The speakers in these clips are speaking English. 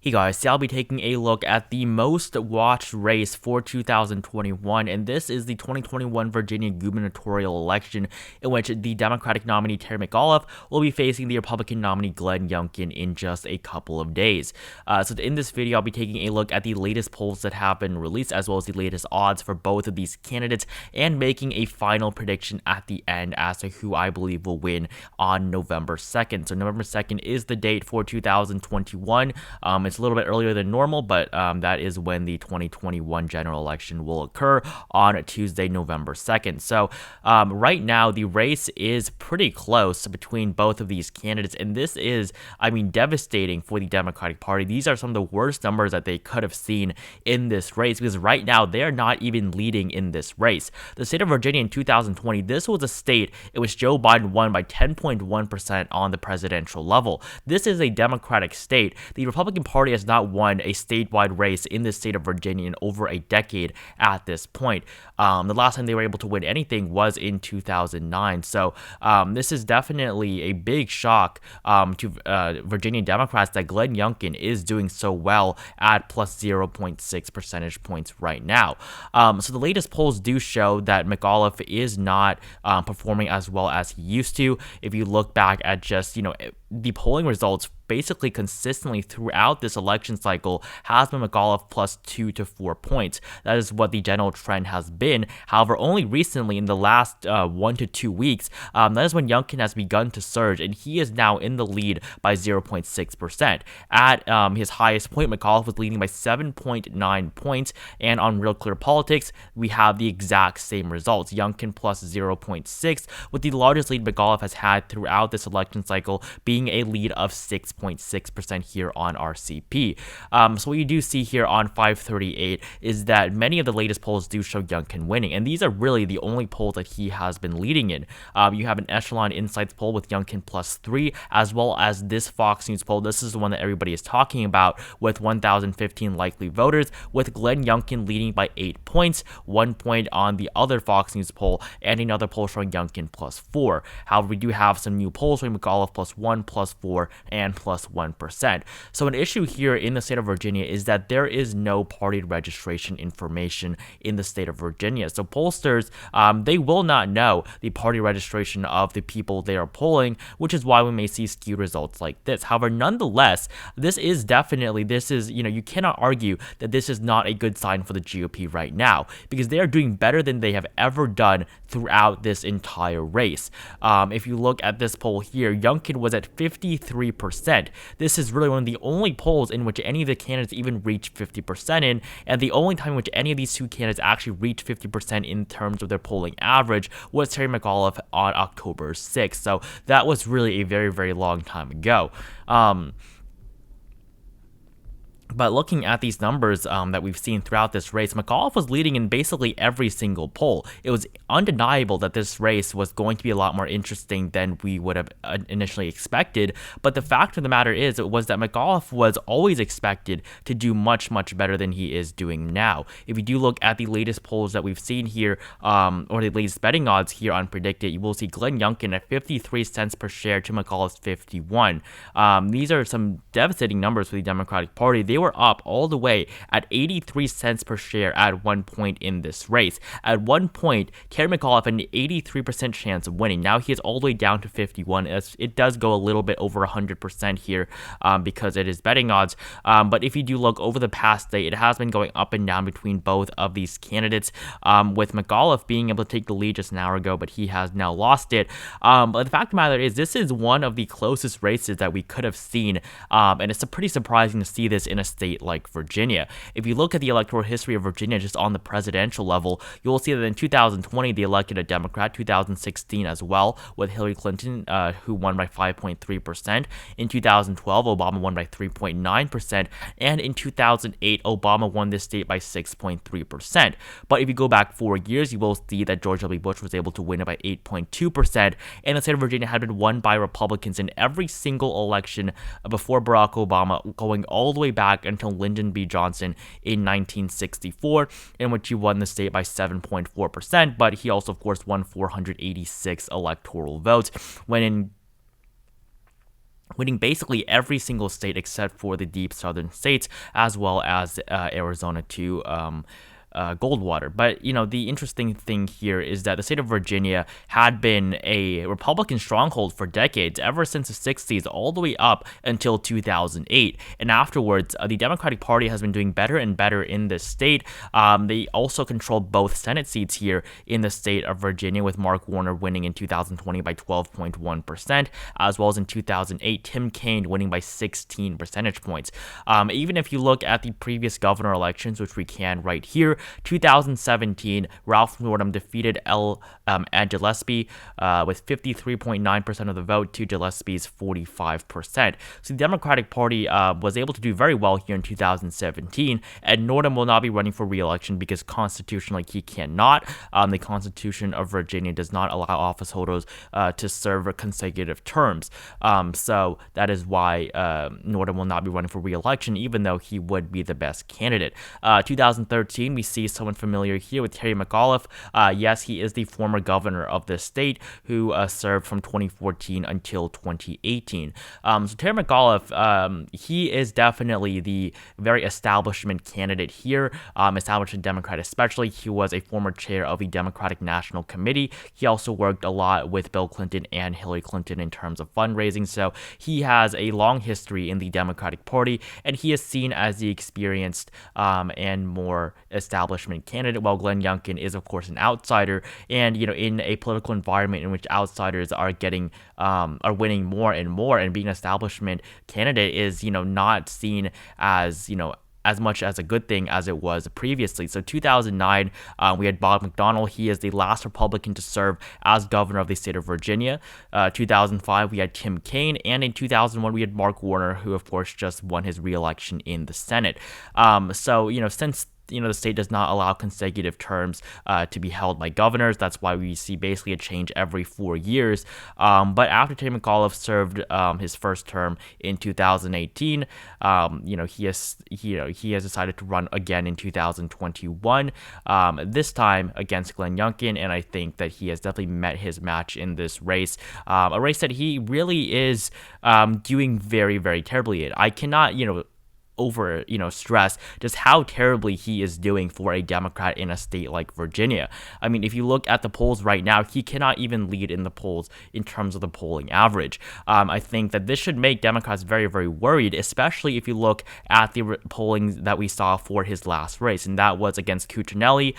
Hey guys, so I'll be taking a look at the most watched race for 2021, and this is the 2021 Virginia gubernatorial election, in which the Democratic nominee Terry McAuliffe will be facing the Republican nominee Glenn Youngkin in just a couple of days. So in this video, I'll be taking a look at the latest polls that have been released, as well as the latest odds for both of these candidates, and making a final prediction at the end as to who I believe will win on November 2nd. So November 2nd is the date for 2021. It's a little bit earlier than normal, but that is when the 2021 general election will occur on Tuesday, November 2nd. So right now, the race is pretty close between both of these candidates, and this is, devastating for the Democratic Party. These are some of the worst numbers that they could have seen in this race, because right now, they're not even leading in this race. The state of Virginia in 2020, this was a state in which Joe Biden won by 10.1% on the presidential level. This is a Democratic state. The Republican Party has not won a statewide race in the state of Virginia in over a decade at this point. The last time they were able to win anything was in 2009. So this is definitely a big shock to Virginia Democrats that Glenn Youngkin is doing so well at plus 0.6 percentage points right now. So the latest polls do show that McAuliffe is not performing as well as he used to. If you look back at just, the polling results basically consistently throughout this election cycle has been McAuliffe plus 2 to 4 points. That is what the general trend has been. However, only recently in the last 1 to 2 weeks, that is when Youngkin has begun to surge, and he is now in the lead by 0.6%. At his highest point, McAuliffe was leading by 7.9 points, and on Real Clear Politics, we have the exact same results. Youngkin plus 0.6, with the largest lead McAuliffe has had throughout this election cycle being a lead of 6.6% here on RCP. So what you do see here on 538 is that many of the latest polls do show Youngkin winning, and these are really the only polls that he has been leading in. You have an Echelon Insights poll with Youngkin plus 3, as well as this Fox News poll. This is the one that everybody is talking about, with 1,015 likely voters, with Glenn Youngkin leading by 8 points, 1 point on the other Fox News poll, and another poll showing Youngkin plus 4. However, we do have some new polls showing McAuliffe plus 1, plus 4, and plus 1%. So an issue here in the state of Virginia is that there is no party registration information in the state of Virginia. So pollsters, they will not know the party registration of the people they are polling, which is why we may see skewed results like this. However, nonetheless, this is, you cannot argue that this is not a good sign for the GOP right now, because they are doing better than they have ever done throughout this entire race. If you look at this poll here, Youngkin was at 53%. This is really one of the only polls in which any of the candidates even reach 50% in, and the only time in which any of these two candidates actually reached 50% in terms of their polling average was Terry McAuliffe on October 6th. So that was really a very, very long time ago. But looking at these numbers that we've seen throughout this race, McAuliffe was leading in basically every single poll. It was undeniable that this race was going to be a lot more interesting than we would have initially expected. But the fact of the matter is, it was that McAuliffe was always expected to do much, much better than he is doing now. If you do look at the latest polls that we've seen here, or the latest betting odds here on Predicted, you will see Glenn Youngkin at 53 cents per share to McAuliffe's 51. These are some devastating numbers for the Democratic Party. They were up all the way at 83 cents per share at one point in this race. At one point, Terry McAuliffe had an 83% chance of winning. Now he is all the way down to 51. It does go a little bit over 100% here because it is betting odds. But if you do look over the past day, it has been going up and down between both of these candidates, with McAuliffe being able to take the lead just an hour ago, but he has now lost it. But the fact of the matter is, this is one of the closest races that we could have seen, and it's pretty surprising to see this in a state like Virginia. If you look at the electoral history of Virginia just on the presidential level, you will see that in 2020 they elected a Democrat, 2016 as well, with Hillary Clinton, who won by 5.3%. In 2012, Obama won by 3.9%, and in 2008, Obama won this state by 6.3%. But if you go back 4 years, you will see that George W. Bush was able to win it by 8.2%, and the state of Virginia had been won by Republicans in every single election before Barack Obama, going all the way back until Lyndon B. Johnson in 1964, in which he won the state by 7.4%, but he also, of course, won 486 electoral votes, when in winning basically every single state except for the deep southern states, as well as Arizona too. Goldwater. But, the interesting thing here is that the state of Virginia had been a Republican stronghold for decades, ever since the 60s, all the way up until 2008. And afterwards, the Democratic Party has been doing better and better in this state. They also control both Senate seats here in the state of Virginia, with Mark Warner winning in 2020 by 12.1%, as well as in 2008, Tim Kaine winning by 16 percentage points. Even if you look at the previous governor elections, which we can right here, 2017, Ralph Northam defeated Ed Gillespie with 53.9% of the vote to Gillespie's 45%. So the Democratic Party was able to do very well here in 2017, and Northam will not be running for re-election because constitutionally he cannot. The Constitution of Virginia does not allow office holders to serve consecutive terms. So that is why Northam will not be running for re-election, even though he would be the best candidate. 2013, we see someone familiar here with Terry McAuliffe. Yes, he is the former governor of this state who served from 2014 until 2018. So Terry McAuliffe, he is definitely the very establishment candidate here, establishment Democrat especially. He was a former chair of the Democratic National Committee. He also worked a lot with Bill Clinton and Hillary Clinton in terms of fundraising, so he has a long history in the Democratic Party, and he is seen as the experienced and more establishment candidate, while Glenn Youngkin is, of course, an outsider. And in a political environment in which outsiders are winning more and more, and being an establishment candidate is not seen as as much as a good thing as it was previously. So 2009, we had Bob McDonnell. He is the last Republican to serve as governor of the state of Virginia. 2005, we had Tim Kaine. And in 2001, we had Mark Warner, who, of course, just won his re-election in the Senate. So, since the state does not allow consecutive terms to be held by governors. That's why we see basically a change every 4 years. But after Terry McAuliffe served his first term in 2018, he has decided to run again in 2021. This time against Glenn Youngkin, and I think that he has definitely met his match in this race. A race that he really is doing very, very terribly in. I cannot, stress just how terribly he is doing for a Democrat in a state like Virginia. I mean, if you look at the polls right now, he cannot even lead in the polls in terms of the polling average. I think that this should make Democrats very, very worried, especially if you look at the polling that we saw for his last race, and that was against Cuccinelli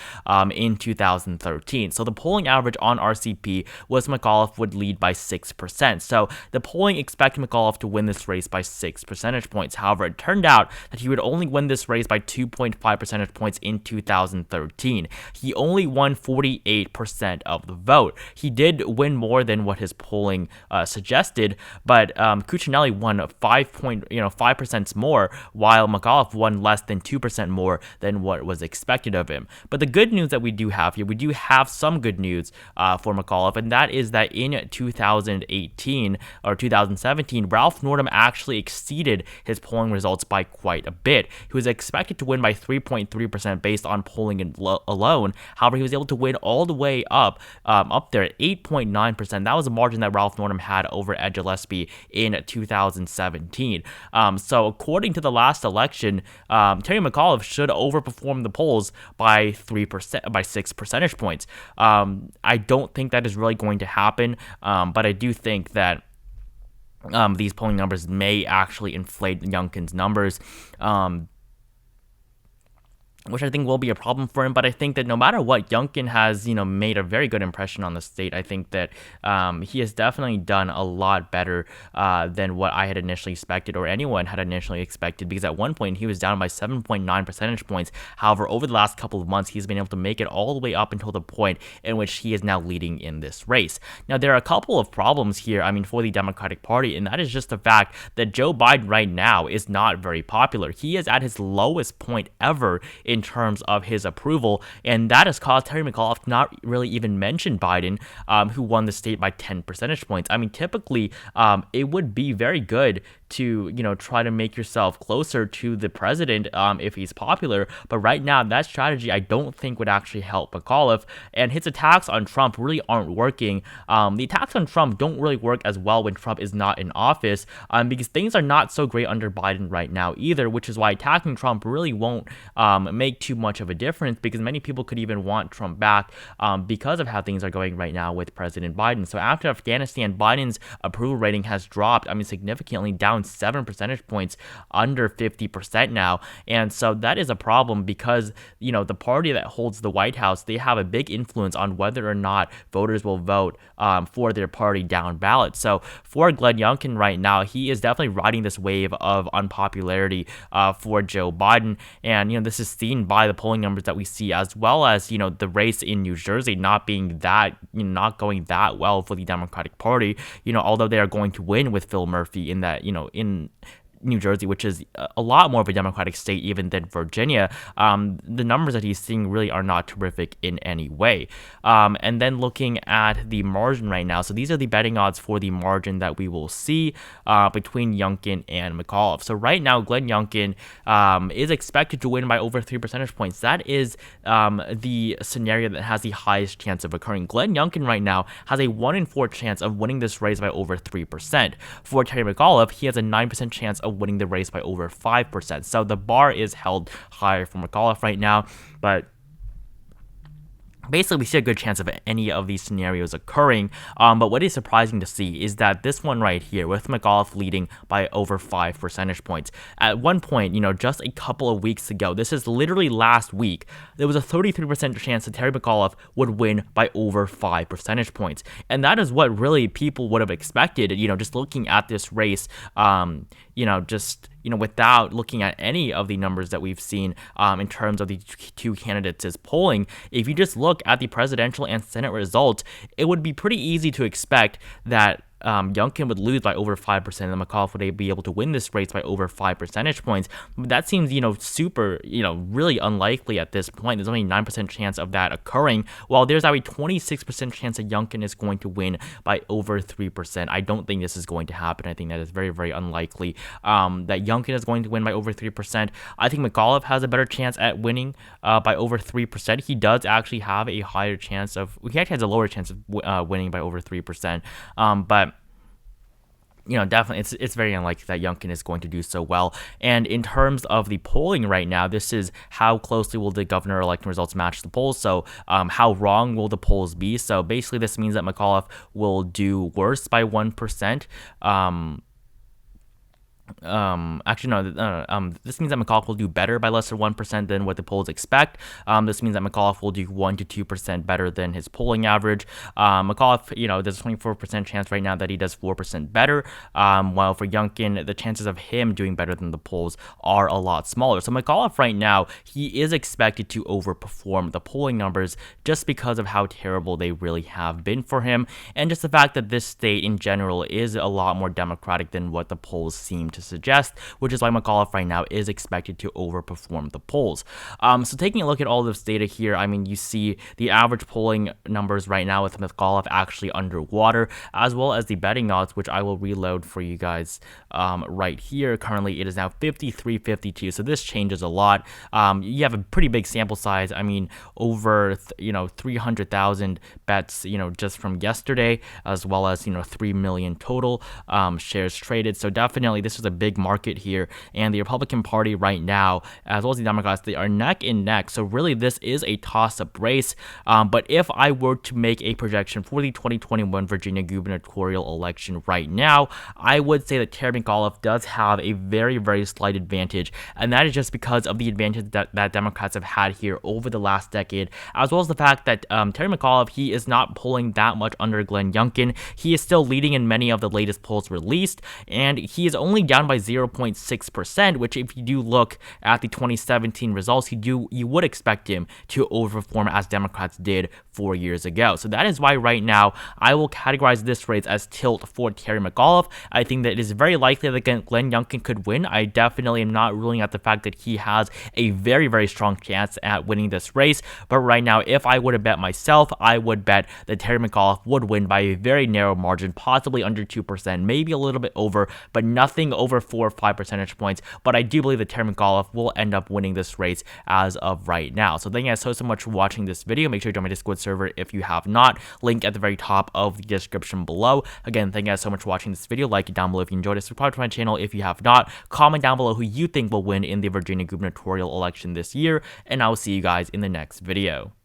in 2013. So the polling average on RCP was McAuliffe would lead by 6%. So the polling expected McAuliffe to win this race by 6 percentage points. However, it turned out that he would only win this race by 2.5 percentage points in 2013. He only won 48% of the vote. He did win more than what his polling suggested, but Cuccinelli won 5% more, while McAuliffe won less than 2% more than what was expected of him. But the good news that we do have here, we do have some good news for McAuliffe, and that is that in 2018 or 2017, Ralph Northam actually exceeded his polling results by quite a bit. He was expected to win by 3.3% based on polling alone. However, he was able to win all the way up there at 8.9%. That was a margin that Ralph Northam had over Ed Gillespie in 2017. So according to the last election, Terry McAuliffe should overperform the polls by 6 percentage points. I don't think that is really going to happen, but I do think that these polling numbers may actually inflate Youngkin's numbers, which I think will be a problem for him. But I think that no matter what, Youngkin has, made a very good impression on the state. I think that he has definitely done a lot better than what I had initially expected, or anyone had initially expected, because at one point he was down by 7.9 percentage points. However, over the last couple of months, he's been able to make it all the way up until the point in which he is now leading in this race. Now, there are a couple of problems here, for the Democratic Party, and that is just the fact that Joe Biden right now is not very popular. He is at his lowest point ever in terms of his approval, and that has caused Terry McAuliffe to not really even mention Biden, who won the state by 10 percentage points. Typically, it would be very good to try to make yourself closer to the president if he's popular. But right now, that strategy I don't think would actually help McAuliffe, and his attacks on Trump really aren't working. The attacks on Trump don't really work as well when Trump is not in office, because things are not so great under Biden right now either, which is why attacking Trump really won't make too much of a difference, because many people could even want Trump back because of how things are going right now with President Biden. So after Afghanistan, Biden's approval rating has dropped, significantly, down 7 percentage points, under 50% now. And so that is a problem because, the party that holds the White House, they have a big influence on whether or not voters will vote for their party down ballot. So for Glenn Youngkin right now, he is definitely riding this wave of unpopularity for Joe Biden. And, this is seen by the polling numbers that we see, as well as, the race in New Jersey not being that, not going that well for the Democratic Party, although they are going to win with Phil Murphy in that, in New Jersey, which is a lot more of a Democratic state even than Virginia. The numbers that he's seeing really are not terrific in any way. And then looking at the margin right now, so these are the betting odds for the margin that we will see between Youngkin and McAuliffe. So right now, Glenn Youngkin is expected to win by over 3 percentage points. That is the scenario that has the highest chance of occurring. Glenn Youngkin right now has a 1 in 4 chance of winning this race by over 3%. For Terry McAuliffe, he has a 9% chance of winning the race by over 5%. So the bar is held higher for McAuliffe right now, but basically we see a good chance of any of these scenarios occurring. But what is surprising to see is that this one right here, with McAuliffe leading by over 5 percentage points. At one point, just a couple of weeks ago, this is literally last week, there was a 33% chance that Terry McAuliffe would win by over 5 percentage points. And that is what really people would have expected, just looking at this race, without looking at any of the numbers that we've seen in terms of the two candidates' polling. If you just look at the presidential and Senate results, it would be pretty easy to expect that Youngkin would lose by over 5%, and McAuliffe would be able to win this race by over 5 percentage points. But that seems, super, really unlikely at this point. There's only a 9% chance of that occurring, while there's a 26% chance that Youngkin is going to win by over 3%. I don't think this is going to happen. I think that is very, very unlikely that Youngkin is going to win by over 3%. I think McAuliffe has a better chance at winning by over 3%. He does actually have a higher chance of, he actually has a lower chance of winning by over 3%. But definitely it's very unlikely that Youngkin is going to do so well. And in terms of the polling right now, this is how closely will the governor election results match the polls. So how wrong will the polls be? So basically this means that McAuliffe will do worse by 1%. This means that McAuliffe will do better by less than 1% than what the polls expect. This means that McAuliffe will do 1 to 2% better than his polling average. McAuliffe, there's a 24% chance right now that he does 4% better, while for Youngkin, the chances of him doing better than the polls are a lot smaller. So McAuliffe right now, he is expected to overperform the polling numbers just because of how terrible they really have been for him, and just the fact that this state in general is a lot more Democratic than what the polls seem to suggest, which is why McAuliffe right now is expected to overperform the polls. So taking a look at all this data here, you see the average polling numbers right now with McAuliffe actually underwater, as well as the betting odds, which I will reload for you guys right here. Currently, it is now 53-52, so this changes a lot. You have a pretty big sample size. Over 300,000 bets, just from yesterday, as well as 3 million total shares traded. So definitely, this is a big market here, and the Republican Party right now, as well as the Democrats, they are neck and neck. So really, this is a toss-up race. But if I were to make a projection for the 2021 Virginia gubernatorial election right now, I would say that Terry McAuliffe does have a very, very slight advantage, and that is just because of the advantage that Democrats have had here over the last decade, as well as the fact that Terry McAuliffe, he is not polling that much under Glenn Youngkin. He is still leading in many of the latest polls released, and he is only down by 0.6%, which if you do look at the 2017 results, you would expect him to overperform as Democrats did 4 years ago. So that is why right now I will categorize this race as tilt for Terry McAuliffe. I think that it is very likely that Glenn Youngkin could win. I definitely am not ruling out the fact that he has a very, very strong chance at winning this race. But right now, if I were to bet myself, I would bet that Terry McAuliffe would win by a very narrow margin, possibly under 2%, maybe a little bit over, but nothing over over 4 or 5 percentage points, but I do believe that Terry McAuliffe will end up winning this race as of right now. So thank you guys so much for watching this video. Make sure to join my Discord server if you have not. Link at the very top of the description below. Again, thank you guys so much for watching this video. Like it down below if you enjoyed it. Subscribe to my channel if you have not. Comment down below who you think will win in the Virginia gubernatorial election this year, and I will see you guys in the next video.